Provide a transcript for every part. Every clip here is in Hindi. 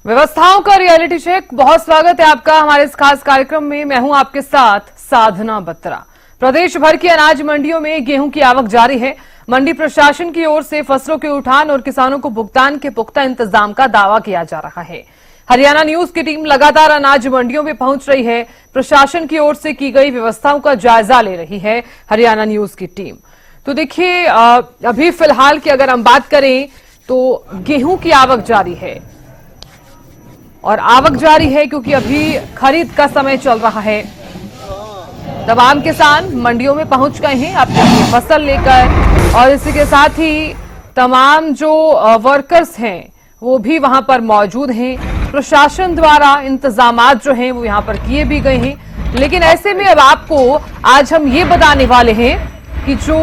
व्यवस्थाओं का रियलिटी चेक। बहुत स्वागत है आपका हमारे इस खास कार्यक्रम में। मैं हूं आपके साथ साधना बत्रा। प्रदेश भर की अनाज मंडियों में गेहूं की आवक जारी है। मंडी प्रशासन की ओर से फसलों के उठान और किसानों को भुगतान के पुख्ता इंतजाम का दावा किया जा रहा है। हरियाणा न्यूज की टीम लगातार अनाज मंडियों में पहुंच रही है। प्रशासन की ओर से की गई व्यवस्थाओं का जायजा ले रही है हरियाणा न्यूज की टीम। तो देखिए, अभी फिलहाल की अगर हम बात करें तो गेहूं की आवक जारी है और आवक जारी है क्योंकि अभी खरीद का समय चल रहा है। तमाम किसान मंडियों में पहुंच गए हैं अपनी फसल लेकर, और इसी के साथ ही तमाम जो वर्कर्स हैं वो भी वहां पर मौजूद हैं। प्रशासन द्वारा इंतजामात जो हैं वो यहां पर किए भी गए हैं। लेकिन ऐसे में अब आपको आज हम ये बताने वाले हैं कि जो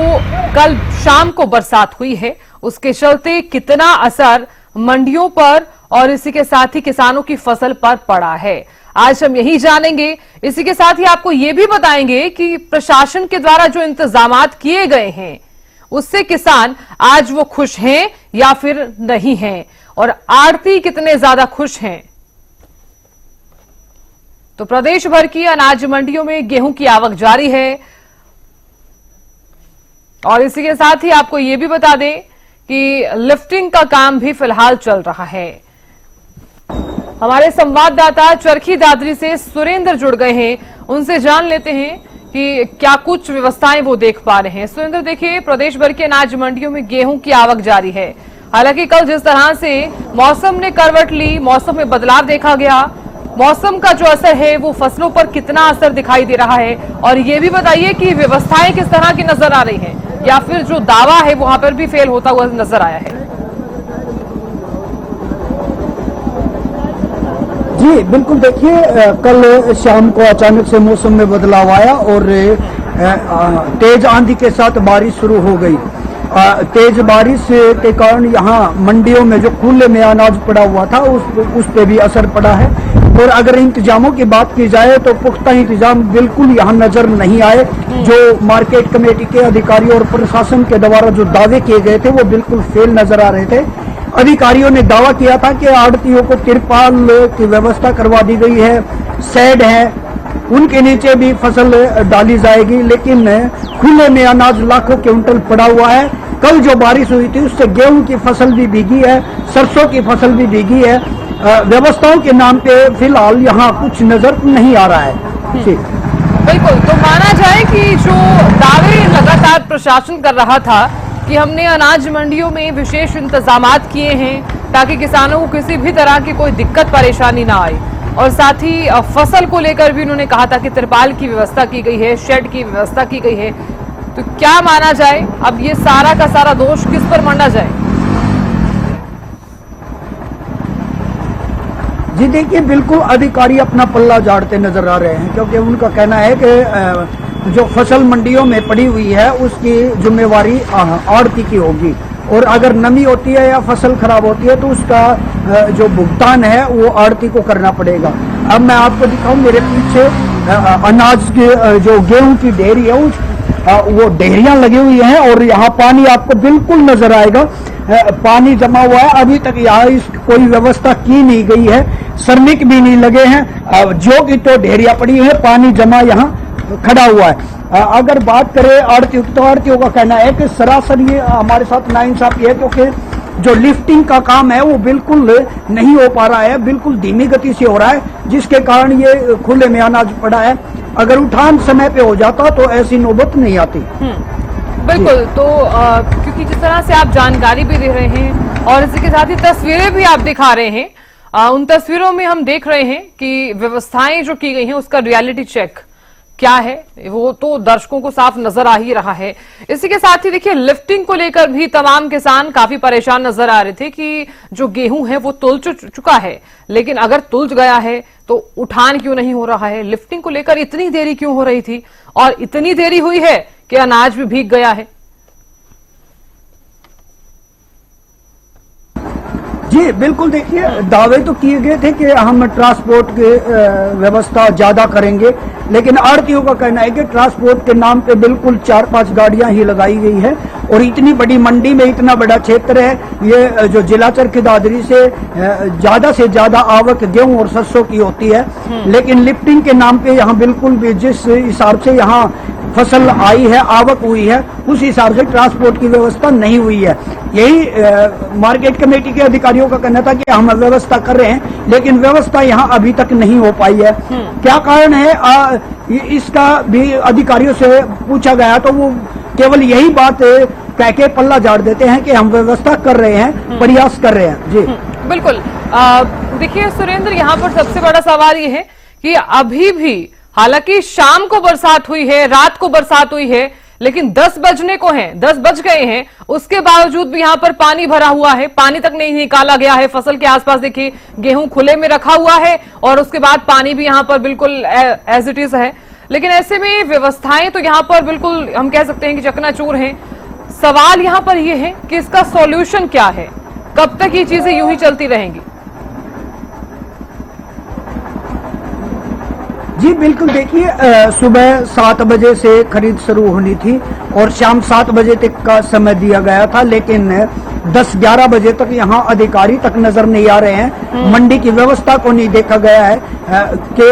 कल शाम को बरसात हुई है उसके चलते कितना असर मंडियों पर और इसी के साथ ही किसानों की फसल पर पड़ा है। आज हम यही जानेंगे। इसी के साथ ही आपको ये भी बताएंगे कि प्रशासन के द्वारा जो इंतजामात किए गए हैं उससे किसान आज वो खुश हैं या फिर नहीं हैं, और आड़ती कितने ज्यादा खुश हैं। तो प्रदेश भर की अनाज मंडियों में गेहूं की आवक जारी है, और इसी के साथ ही आपको ये भी बता दें कि लिफ्टिंग का काम भी फिलहाल चल रहा है। हमारे संवाददाता चरखी दादरी से सुरेंद्र जुड़ गए हैं, उनसे जान लेते हैं कि क्या कुछ व्यवस्थाएं वो देख पा रहे हैं। सुरेंद्र, देखिए, प्रदेश भर के अनाज मंडियों में गेहूं की आवक जारी है। हालांकि कल जिस तरह से मौसम ने करवट ली, मौसम में बदलाव देखा गया, मौसम का जो असर है वो फसलों पर कितना असर दिखाई दे रहा है, और ये भी बताइए कि व्यवस्थाएं किस तरह की नजर आ रही है, या फिर जो दावा है वहां पर भी फेल होता हुआ नजर आया है। जी बिल्कुल, देखिए, कल शाम को अचानक से मौसम में बदलाव आया और तेज आंधी के साथ बारिश शुरू हो गई। तेज बारिश के कारण यहाँ मंडियों में जो खुले में अनाज पड़ा हुआ था उस पे भी असर पड़ा है। और अगर इंतजामों की बात की जाए तो पुख्ता इंतजाम बिल्कुल यहाँ नजर नहीं आए। जो मार्केट कमेटी के अधिकारियों और प्रशासन के द्वारा जो दावे किए गए थे वो बिल्कुल फेल नजर आ रहे थे। अधिकारियों ने दावा किया था कि आड़तियों को तिरपाल की व्यवस्था करवा दी गई है, शेड है, उनके नीचे भी फसल डाली जाएगी, लेकिन खुले में अनाज लाखों क्विंटल पड़ा हुआ है। कल जो बारिश हुई थी उससे गेहूं की फसल भी भीगी है, सरसों की फसल भी भीगी है। व्यवस्थाओं के नाम पे फिलहाल यहाँ कुछ नजर नहीं आ रहा है। जी बिल्कुल, तो माना जाए कि जो दावे लगातार प्रशासन कर रहा था कि हमने अनाज मंडियों में विशेष इंतजामात किए हैं ताकि किसानों को किसी भी तरह की कोई दिक्कत परेशानी ना आए, और साथ ही फसल को लेकर भी उन्होंने कहा था कि तिरपाल की व्यवस्था की गई है, शेड की व्यवस्था की गई है। तो क्या माना जाए, अब ये सारा का सारा दोष किस पर मंडा जाए? जी देखिए, बिल्कुल अधिकारी अपना पल्ला झाड़ते नजर आ रहे हैं, क्योंकि उनका कहना है कि जो फसल मंडियों में पड़ी हुई है उसकी जिम्मेवारी आड़ती की होगी, और अगर नमी होती है या फसल खराब होती है तो उसका जो भुगतान है वो आड़ती को करना पड़ेगा। अब मैं आपको दिखाऊं, मेरे पीछे अनाज के जो गेहूं की ढेरी है वो ढेरियां लगी हुई हैं, और यहाँ पानी आपको बिल्कुल नजर आएगा। पानी जमा हुआ है, अभी तक यहाँ कोई व्यवस्था की नहीं गई है, श्रमिक भी नहीं लगे हैं, जो कि तो ढेरियां पड़ी है, पानी जमा यहाँ खड़ा हुआ है। अगर बात करें आड़तियों की, तो आड़तियों का कहना है कि सरासर ये हमारे साथ नाइंसाफी है, क्योंकि जो लिफ्टिंग का काम है वो बिल्कुल नहीं हो पा रहा है, बिल्कुल धीमी गति से हो रहा है, जिसके कारण ये खुले में अनाज पड़ा है। अगर उठान समय पे हो जाता तो ऐसी नौबत नहीं आती। बिल्कुल, तो क्योंकि जिस तरह से आप जानकारी भी दे रहे हैं और इसी के साथ ही तस्वीरें भी आप दिखा रहे हैं, उन तस्वीरों में हम देख रहे हैं कि व्यवस्थाएं जो की गई हैं उसका रियलिटी चेक क्या है वो तो दर्शकों को साफ नजर आ ही रहा है। इसी के साथ ही देखिए, लिफ्टिंग को लेकर भी तमाम किसान काफी परेशान नजर आ रहे थे कि जो गेहूं है वो तुल चुका है, लेकिन अगर तुल गया है तो उठान क्यों नहीं हो रहा है, लिफ्टिंग को लेकर इतनी देरी क्यों हो रही थी, और इतनी देरी हुई है कि अनाज भी भीग गया है। जी बिल्कुल, देखिए दावे तो किए गए थे कि हम ट्रांसपोर्ट की व्यवस्था ज्यादा करेंगे, लेकिन आढ़तियों का कहना है कि ट्रांसपोर्ट के नाम पे बिल्कुल 4-5 गाड़ियां ही लगाई गई है। और इतनी बड़ी मंडी में इतना बड़ा क्षेत्र है, ये जो जिला चरखी दादरी से ज्यादा आवक गेहूं और सरसों की होती है, लेकिन लिफ्टिंग के नाम पे यहाँ बिल्कुल भी जिस हिसाब से यहाँ फसल आई है, आवक हुई है, उस हिसाब से ट्रांसपोर्ट की व्यवस्था नहीं हुई है। यही मार्केट कमेटी के अधिकारियों का कहना था कि हम व्यवस्था कर रहे हैं, लेकिन व्यवस्था यहाँ अभी तक नहीं हो पाई है। क्या कारण है इसका भी अधिकारियों से पूछा गया तो वो केवल यही बात कह के पल्ला झाड़ देते हैं कि हम व्यवस्था कर रहे हैं, प्रयास कर रहे हैं। जी बिल्कुल। देखिए सुरेंद्र, यहाँ पर सबसे बड़ा सवाल ये है कि अभी भी हालांकि शाम को बरसात हुई है, रात को बरसात हुई है, लेकिन 10 बजने को हैं, 10 बज गए हैं, उसके बावजूद भी यहाँ पर पानी भरा हुआ है, पानी तक नहीं निकाला गया है। फसल के आसपास देखिए गेहूं खुले में रखा हुआ है और उसके बाद पानी भी यहाँ पर बिल्कुल एज इट इज है। लेकिन ऐसे में व्यवस्थाएं तो यहाँ पर बिल्कुल हम कह सकते हैं कि चकनाचूर हैं। सवाल यहाँ पर यह है कि इसका सॉल्यूशन क्या है, कब तक ये चीजें यूं ही चलती रहेंगी? जी बिल्कुल, देखिए सुबह 7 बजे से खरीद शुरू होनी थी और शाम 7 बजे तक का समय दिया गया था, लेकिन 10-11 बजे तक यहाँ अधिकारी तक नजर नहीं आ रहे हैं। मंडी की व्यवस्था को नहीं देखा गया है कि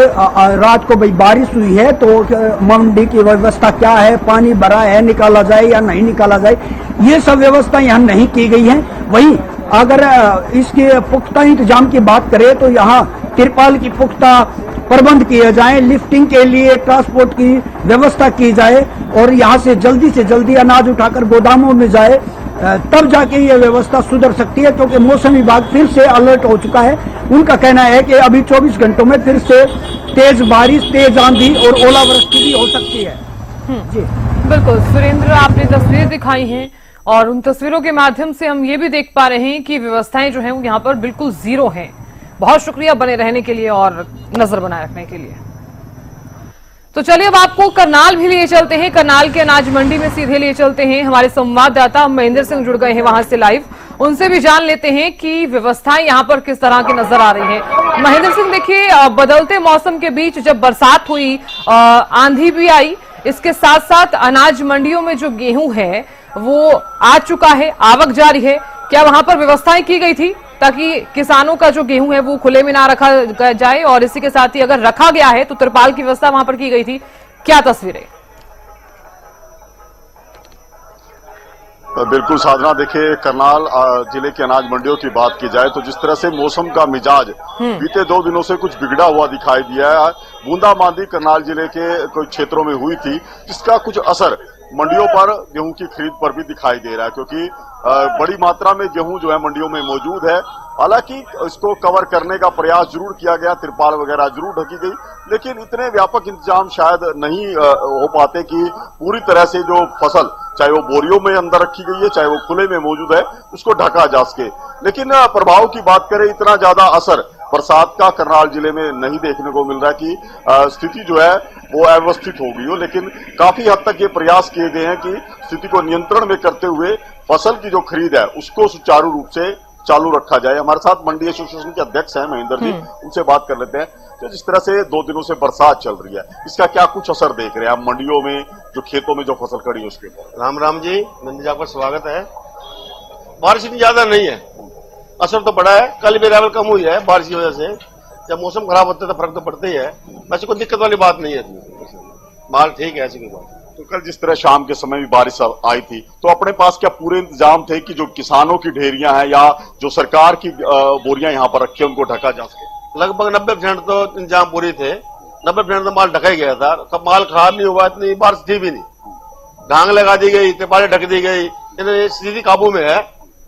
रात को भाई बारिश हुई है तो मंडी की व्यवस्था क्या है, पानी भरा है, निकाला जाए या नहीं निकाला जाए, ये सब व्यवस्था यहाँ नहीं की गई है। वही अगर इसके पुख्ता इंतजाम की बात करें तो यहाँ तिरपाल की पुख्ता प्रबंध किए जाए, लिफ्टिंग के लिए ट्रांसपोर्ट की व्यवस्था की जाए और यहाँ से जल्दी अनाज उठाकर गोदामों में जाए, तब जाके ये व्यवस्था सुधर सकती है। क्योंकि मौसम विभाग फिर से अलर्ट हो चुका है। उनका कहना है कि अभी 24 घंटों में फिर से तेज बारिश, तेज आंधी और ओलावृष्टि भी हो सकती है। जी बिल्कुल सुरेंद्र, आपने तस्वीर दिखाई हैं और उन तस्वीरों के माध्यम से हम ये भी देख पा रहे हैं कि व्यवस्थाएं जो हैं वो यहाँ पर बिल्कुल जीरो हैं। बहुत शुक्रिया बने रहने के लिए और नजर बनाए रखने के लिए। तो चलिए अब आपको करनाल भी लिए चलते हैं, करनाल के अनाज मंडी में सीधे लिए चलते हैं। हमारे संवाददाता महेंद्र सिंह जुड़ गए हैं वहां से लाइव, उनसे भी जान लेते हैं कि व्यवस्थाएं यहाँ पर किस तरह की नजर आ रही हैं। महेंद्र सिंह, देखिए बदलते मौसम के बीच जब बरसात हुई, आंधी भी आई, इसके साथ साथ अनाज मंडियों में जो गेहूं है वो आ चुका है, आवक जारी है। क्या वहां पर व्यवस्थाएं की गई थी ताकि किसानों का जो गेहूं है वो खुले में ना रखा जाए, और इसी के साथ ही अगर रखा गया है तो तिरपाल की व्यवस्था वहां पर की गई थी? क्या तस्वीरें? बिल्कुल साधना, देखिए करनाल जिले के अनाज मंडियों की बात की जाए तो जिस तरह से मौसम का मिजाज बीते 2 दिनों से कुछ बिगड़ा हुआ दिखाई दिया है। बूंदाबांदी करनाल जिले के कुछ क्षेत्रों में हुई थी, जिसका कुछ असर मंडियों पर गेहूं की खरीद पर भी दिखाई दे रहा है, क्योंकि बड़ी मात्रा में गेहूं जो है मंडियों में मौजूद है। हालांकि इसको कवर करने का प्रयास जरूर किया गया, तिरपाल वगैरह जरूर ढकी गई, लेकिन इतने व्यापक इंतजाम शायद नहीं हो पाते कि पूरी तरह से जो फसल, चाहे वो बोरियों में अंदर रखी गई है, चाहे वो खुले में मौजूद है, उसको ढका जा सके। लेकिन प्रभाव की बात करें, इतना ज्यादा असर बरसात का करनाल जिले में नहीं देखने को मिल रहा है कि स्थिति जो है वो अव्यवस्थित हो गई हो। लेकिन काफी हद तक ये प्रयास किए गए हैं कि स्थिति को नियंत्रण में करते हुए फसल की जो खरीद है उसको सुचारू रूप से चालू रखा जाए। हमारे साथ मंडी एसोसिएशन के अध्यक्ष हैं महेंद्र जी, उनसे बात कर लेते हैं। तो जिस तरह से 2 दिनों से बरसात चल रही है, इसका क्या कुछ असर देख रहे हैं आप मंडियों में, जो खेतों में जो फसल खड़ी है उसके ऊपर? राम जी, मंडी जी आपका स्वागत है। बारिश इतनी ज्यादा नहीं है, असर तो बड़ा है। कल भी लेवल कम हुई है बारिश की वजह से। जब मौसम खराब होता है तो फर्क तो पड़ता ही है, वैसे कोई दिक्कत वाली बात नहीं है, माल ठीक है, ऐसी कोई बात। तो कल जिस तरह शाम के समय भी बारिश आई थी, तो अपने पास क्या पूरे इंतजाम थे कि जो किसानों की ढेरियां हैं या जो सरकार की बोरियां यहाँ पर रखी है उनको ढका जा सके? लगभग 90% तो इंतजाम पूरे थे, 90% तो माल ढका ही गया था। कब माल खराब नहीं हुआ, इतनी बारिश थी भी नहीं, ढांग लगा दी गई, तिरपालें ढक दी गई, स्थिति काबू में है,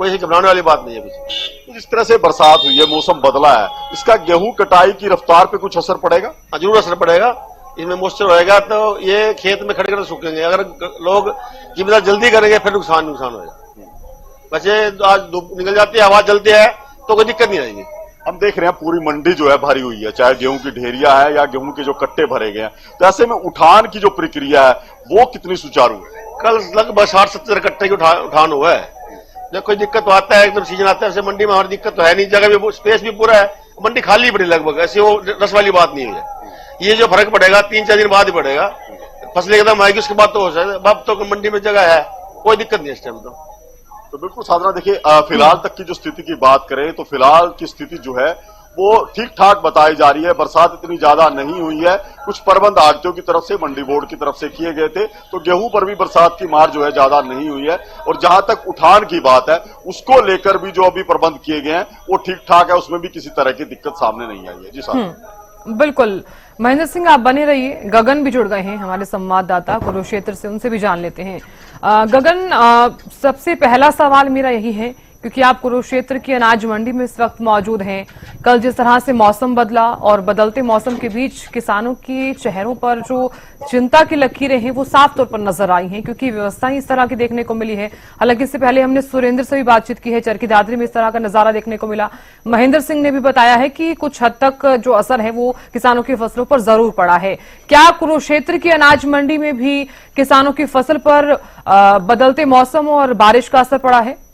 कोई ऐसी घबराने वाली बात नहीं है कुछ। तो जिस तरह से बरसात हुई है, मौसम बदला है, इसका गेहूं कटाई की रफ्तार पे कुछ असर पड़ेगा? जरूर असर पड़ेगा। इसमें मॉइस्चर रहेगा तो ये खेत में खड़े खड़े सूखेंगे। अगर लोग जिम्मेदार जल्दी करेंगे फिर नुकसान होगा। वैसे आज धूप निकल जाती है, हवा चलती है तो कोई दिक्कत नहीं आएगी। हम देख रहे हैं पूरी मंडी जो है भरी हुई है, चाहे गेहूं की ढेरिया है या गेहूं के जो कट्टे भरे गए हैं। तो ऐसे में उठान की जो प्रक्रिया है वो कितनी सुचारू है? कल लगभग 60-70 कट्टे की उठान हुआ है। जब कोई दिक्कत तो आता है, एकदम सीजन आता है, ऐसे मंडी में हमारी दिक्कत तो है नहीं, जगह भी स्पेस भी पूरा है, मंडी खाली पड़ी लगभग, ऐसी वो रस वाली बात नहीं है। ये जो फर्क पड़ेगा 3-4 दिन बाद ही पड़ेगा, फसलें एकदम आएगी उसके बाद तो हो सकता है। अब तो मंडी में जगह है, कोई दिक्कत नहीं इस टाइम तो बिल्कुल साधना, देखिए फिलहाल तक की जो स्थिति की बात करें तो फिलहाल की स्थिति जो है वो ठीक ठाक बताई जा रही है। बरसात इतनी ज्यादा नहीं हुई है। कुछ प्रबंध आढ़तियों की तरफ से, मंडी बोर्ड की तरफ से किए गए थे, तो गेहूं पर भी बरसात की मार जो है ज्यादा नहीं हुई है। और जहां तक उठान की बात है, उसको लेकर भी जो अभी प्रबंध किए गए हैं वो ठीक ठाक है, उसमें भी किसी तरह की दिक्कत सामने नहीं आई है। जी साहब। बिल्कुल महेंद्र सिंह, आप बने रहिए। गगन भी जुड़ गए हैं हमारे संवाददाता कुरुक्षेत्र से, उनसे भी जान लेते हैं। गगन, सबसे पहला सवाल मेरा यही है, क्योंकि आप कुरुक्षेत्र की अनाज मंडी में इस वक्त मौजूद हैं। कल जिस तरह से मौसम बदला और बदलते मौसम के बीच किसानों के चेहरों पर जो चिंता की लकीरें हैं वो साफ तौर पर नजर आई हैं, क्योंकि व्यवस्थाएं इस तरह की देखने को मिली है। हालांकि इससे पहले हमने सुरेंद्र से भी बातचीत की है, चरखी दादरी में इस तरह का नजारा देखने को मिला। महेंद्र सिंह ने भी बताया है कि कुछ हद तक जो असर है वो किसानों की फसलों पर जरूर पड़ा है। क्या कुरुक्षेत्र की अनाज मंडी में भी किसानों की फसल पर बदलते मौसम और बारिश का असर पड़ा है?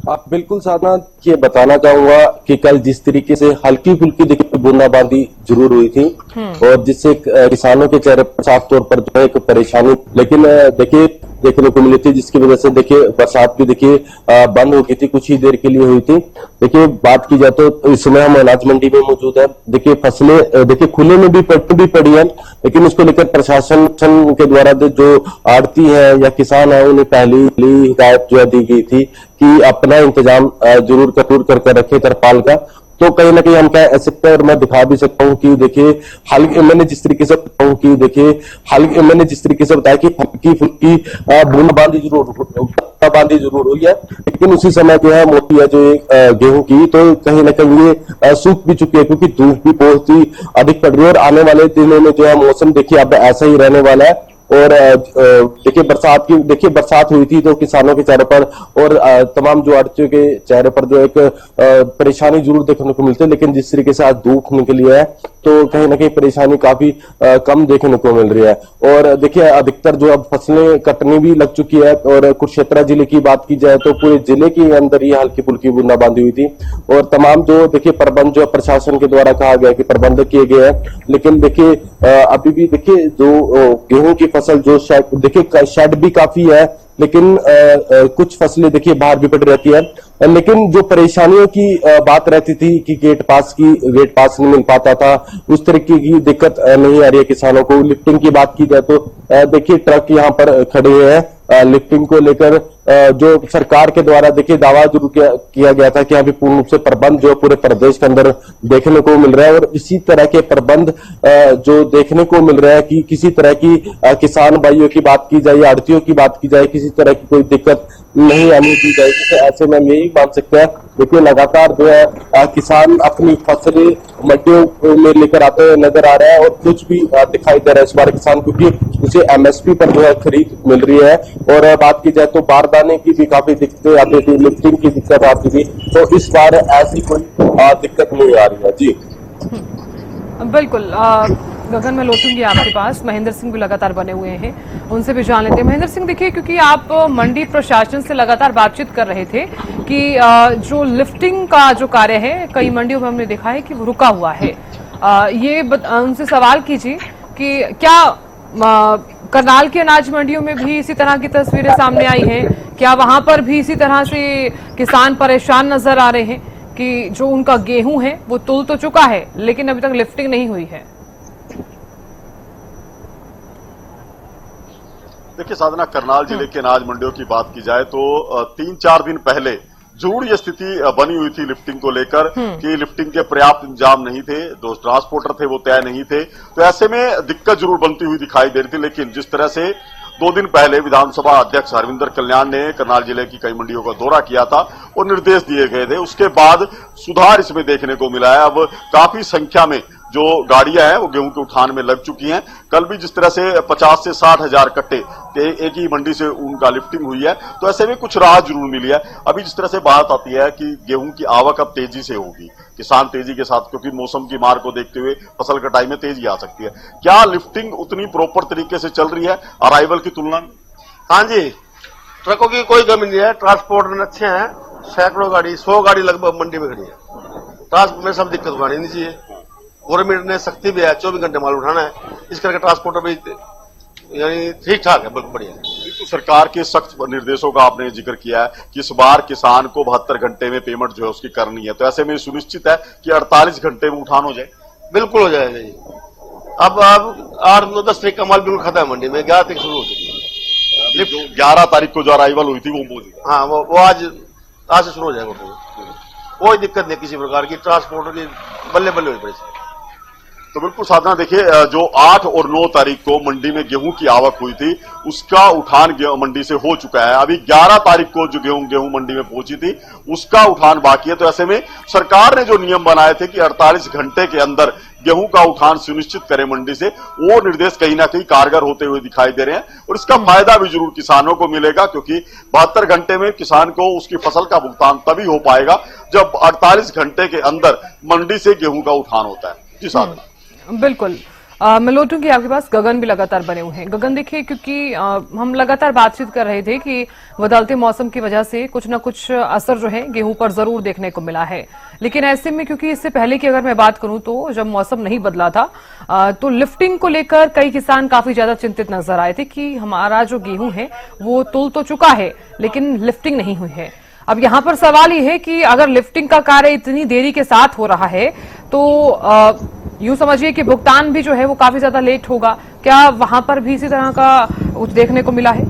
आप बिल्कुल साधना, ये बताना चाहूंगा कि कल जिस तरीके से हल्की फुल्की देखिए बूंदाबांदी जरूर हुई थी और जिससे किसानों के चेहरे पर साफ तौर पर जो है एक परेशानी लेकिन देखिए देखने को मिली थी, जिसकी वजह से देखिए बरसात भी देखिए बंद हो गई थी, कुछ ही देर के लिए हुई थी। देखिए बात की जाए तो इस समय हम अनाज मंडी में मौजूद है। देखिए फसलें देखिए खुले में भी पड़ी है, लेकिन उसको लेकर प्रशासन के द्वारा जो आड़ती है या किसान है उन्हें पहली हिदायत जो है दी गई थी कि अपना इंतजाम जरूर कर रखे तरपाल का। तो कहीं ना कहीं हम कह सकते हैं और मैं दिखा भी सकता हूँ कि देखिए मैंने जिस तरीके से बताया कि हल्की फुल्की बूंदाबांदी जरूर हुई है, लेकिन उसी समय जो है मोटी है जो गेहूं की, तो कहीं ना कहीं ये सूख भी चुकी है, क्योंकि धूप भी बहुत ही अधिक पड़ रही है। और आने वाले दिनों में जो है मौसम देखिए अब ऐसा ही रहने वाला है। और देखिए बरसात हुई थी तो किसानों के चेहरे पर और तमाम जो आड़तियों के चेहरे पर जो एक परेशानी जरूर देखने को मिलती है, लेकिन जिस तरीके से आज धूप निकली है तो कहीं ना कहीं परेशानी काफी कम देखने को मिल रही है। और देखिए अधिकतर जो अब फसलें कटनी भी लग चुकी है। और कुरुक्षेत्र जिले की बात की जाए तो पूरे जिले के अंदर ही हल्की फुल्की बूंदाबांदी हुई थी और तमाम जो देखिए प्रबंध जो प्रशासन के द्वारा कहा गया कि प्रबंध किए गए हैं, लेकिन देखिए अभी भी देखिए जो गेहूं की फसल जो शेड भी काफी है, लेकिन कुछ फसलें देखिए बाहर भी पड़ रहती है। लेकिन जो परेशानियों की बात रहती थी कि गेट पास नहीं मिल पाता था, उस तरीके की दिक्कत नहीं आ रही है किसानों को। लिफ्टिंग की बात की जाए तो देखिए ट्रक यहाँ पर खड़े हैं लिफ्टिंग को लेकर। जो सरकार के द्वारा देखिए दावा जरूर किया गया था कि अभी पूर्ण रूप से प्रबंध जो पूरे प्रदेश के अंदर देखने को मिल रहा है। और इसी तरह के प्रबंध जो देखने को मिल रहा है कि किसी तरह की किसान भाइयों की बात की जाए, आड़तियों की बात की जाए, किसी तरह की कोई दिक्कत नहीं आने दी जाएगी। तो ऐसे में यही मान सकते हैं देखिए लगातार जो है किसान अपनी फसलें मंडियों में लेकर आते हुए नजर आ रहा है और कुछ भी दिखाई दे रहा है इस बार किसान, क्योंकि उसे एमएसपी पर जो है खरीद मिल रही है। और बात की जाए तो बारदाने की भी काफी दिक्कतें आती थी, लिफ्टिंग की दिक्कत आती थी, तो इस बार ऐसी कोई दिक्कत नहीं आ रही है। जी बिल्कुल गगन, मैं लौटूंगी आपके पास। महेंद्र सिंह भी लगातार बने हुए हैं, उनसे भी जान लेते हैं। महेंद्र सिंह, देखिए क्योंकि आप मंडी प्रशासन से लगातार बातचीत कर रहे थे कि जो लिफ्टिंग का जो कार्य है कई मंडियों में हमने देखा है कि वो रुका हुआ है। ये उनसे सवाल कीजिए कि क्या करनाल की अनाज मंडियों में भी इसी तरह की तस्वीरें सामने आई हैं? क्या वहां पर भी इसी तरह से किसान परेशान नजर आ रहे हैं कि जो उनका गेहूं है वो तुल तो चुका है लेकिन अभी तक लिफ्टिंग नहीं हुई है? देखिए साधना, करनाल जिले के अनाज मंडियों की बात की जाए तो 3-4 दिन पहले जरूर ये स्थिति बनी हुई थी लिफ्टिंग को लेकर कि लिफ्टिंग के पर्याप्त इंतजाम नहीं थे, जो ट्रांसपोर्टर थे वो तय नहीं थे, तो ऐसे में दिक्कत जरूर बनती हुई दिखाई दे रही थी। लेकिन जिस तरह से 2 दिन पहले विधानसभा अध्यक्ष हरविंदर कल्याण ने करनाल जिले की कई मंडियों का दौरा किया था और निर्देश दिए गए थे, उसके बाद सुधार इसमें देखने को मिला है। अब काफी संख्या में जो गाड़ियां हैं वो गेहूं के उठान में लग चुकी हैं। कल भी जिस तरह से 50 से 60 हजार कट्टे एक ही मंडी से उनका लिफ्टिंग हुई है, तो ऐसे में कुछ राहत जरूर मिली है। अभी जिस तरह से बात आती है कि गेहूं की आवक अब तेजी से होगी, किसान तेजी के साथ, क्योंकि मौसम की मार को देखते हुए फसल कटाई में तेजी आ सकती है। क्या लिफ्टिंग उतनी प्रॉपर तरीके से चल रही है अराइवल की तुलना में? हाँ जी, ट्रकों की कोई कमी नहीं है, ट्रांसपोर्ट अच्छे हैं, सैकड़ों गाड़ी 100 गाड़ी लगभग मंडी में खड़ी है। ट्रांसपोर्ट में सब दिक्कत उठानी नहीं चाहिए। गवर्नमेंट ने सख्ती भी है, 24 घंटे माल उठाना है, इस करके ट्रांसपोर्टर भी यानी ठीक ठाक है, बिल्कुल बढ़िया है। तो सरकार के सख्त निर्देशों का आपने जिक्र किया है कि इस बार किसान को 72 घंटे में पेमेंट जो है उसकी करनी है, तो ऐसे में सुनिश्चित है कि 48 घंटे में उठान हो जाए? बिल्कुल हो जाएगा जी। अब 8-9-10 तारीख का माल बिल्कुल खत्म है मंडी में, 11 तारीख शुरू हो चुकी है। जो 11 तारीख को जो अराइवल हुई थी वो पहुंची? हाँ, वो आज से शुरू हो जाएगा। कोई दिक्कत नहीं किसी प्रकार की, ट्रांसपोर्टर की बल्ले बल्ले हुई पड़ी। तो बिल्कुल साधना, देखिए जो 8 और 9 तारीख को मंडी में गेहूं की आवक हुई थी उसका उठान मंडी से हो चुका है। अभी 11 तारीख को जो गेहूं मंडी में पहुंची थी उसका उठान बाकी है। तो ऐसे में सरकार ने जो नियम बनाए थे कि 48 घंटे के अंदर गेहूं का उठान सुनिश्चित करें मंडी से, वो निर्देश कहीं ना कहीं कारगर होते हुए दिखाई दे रहे हैं और इसका फायदा भी जरूर किसानों को मिलेगा, क्योंकि 72 घंटे में किसान को उसकी फसल का भुगतान तभी हो पाएगा जब 48 घंटे के अंदर मंडी से गेहूं का उठान होता है। जी साधना। बिल्कुल, मैं लौटूंगी आपके पास। गगन भी लगातार बने हुए हैं। गगन, देखिए, क्योंकि हम लगातार बातचीत कर रहे थे कि बदलते मौसम की वजह से कुछ न कुछ असर जो है गेहूं पर जरूर देखने को मिला है, लेकिन ऐसे में क्योंकि इससे पहले की अगर मैं बात करूं तो जब मौसम नहीं बदला था तो लिफ्टिंग को लेकर कई किसान काफी ज्यादा चिंतित नजर आए थे कि हमारा जो गेहूं है वो तुल तो चुका है लेकिन लिफ्टिंग नहीं हुई है। अब यहां पर सवाल ये है कि अगर लिफ्टिंग का कार्य इतनी देरी के साथ हो रहा है तो यूं समझिए कि भुगतान भी जो है वो काफी ज्यादा लेट होगा। क्या वहां पर भी इसी तरह का कुछ देखने को मिला है?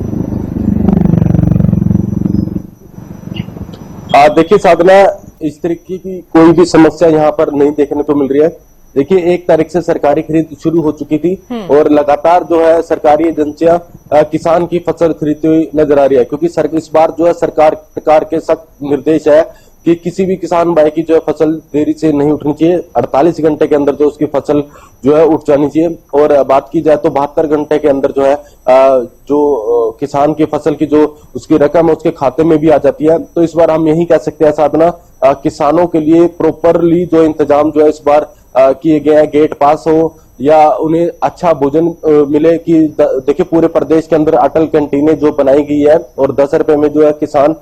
देखिए साधना, इस तरीके की कोई भी समस्या यहाँ पर नहीं देखने को मिल रही है। देखिए 1 तारीख से सरकारी खरीद शुरू हो चुकी थी और लगातार जो है सरकारी एजेंसियां किसान की फसल खरीदती हुई नजर आ रही है, क्योंकि इस बार जो है सरकार के सख्त निर्देश है कि किसी भी किसान भाई की जो है फसल देरी से नहीं उठनी चाहिए। 48 घंटे के अंदर जो उसकी फसल जो है उठ जानी चाहिए। और बात की जाए तो 72 घंटे के अंदर जो है जो किसान की फसल की जो उसकी रकम है उसके खाते में भी आ जाती है। तो इस बार हम यही कह सकते हैं साधना, किसानों के लिए प्रॉपरली जो इंतजाम जो है इस बार किए गए हैं, गेट पास हो या उन्हें अच्छा भोजन मिले। कि देखिए पूरे प्रदेश के अंदर अटल कैंटीनें जो बनाई गई है और 10 रुपए में जो है किसान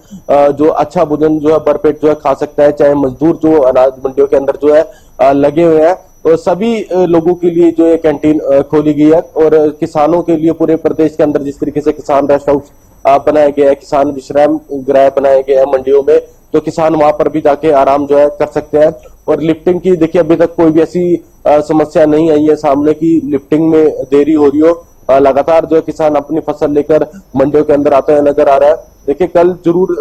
जो अच्छा भोजन जो है भरपेट जो है खा सकता है। चाहे मजदूर जो अनाज मंडियों के अंदर जो है लगे हुए हैं, तो सभी लोगों के लिए जो है कैंटीन खोली गई है। और किसानों के लिए पूरे प्रदेश के अंदर जिस तरीके से किसान रेस्ट हाउस बनाया गया है, किसान विश्राम गृह बनाए गए हैं मंडियों में, तो किसान वहां पर भी जाके आराम जो है कर सकते हैं। और लिफ्टिंग की देखिए अभी तक कोई भी ऐसी समस्या नहीं आई है सामने की लिफ्टिंग में देरी हो रही हो। लगातार जो है किसान अपनी फसल लेकर मंडियों के अंदर आते हुए नजर आ रहा है। देखिए कल जरूर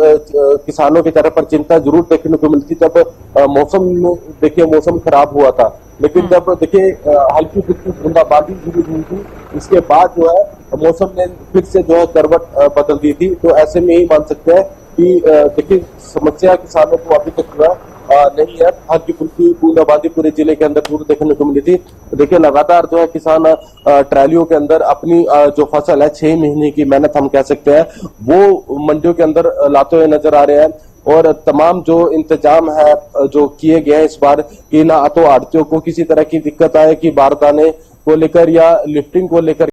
किसानों के चेहरे पर चिंता जरूर देखने को मिलती जब मौसम खराब हुआ था, लेकिन जब देखिए हल्की फुल्की बूंदाबांदी शुरू हुई थी, इसके बाद जो है मौसम ने फिर से जो है करवट बदल दी थी। तो ऐसे में ही मान सकते हैं कि देखिए समस्या किसानों को अभी तक जो है नहीं है। हल्की फुल्की बूंदाबांदी पूरे जिले के अंदर जरूर देखने को मिली थी। देखिए लगातार जो है किसान ट्रैलियों के अंदर अपनी जो फसल है 6 महीने की मेहनत हम कह सकते हैं वो मंडियों के अंदर लाते हुए नजर आ रहे हैं। और तमाम जो इंतजाम है जो किए गए हैं इस बार कि ना तो आड़तियों को किसी तरह की दिक्कत आए कि बारदाने को लेकर या लिफ्टिंग को लेकर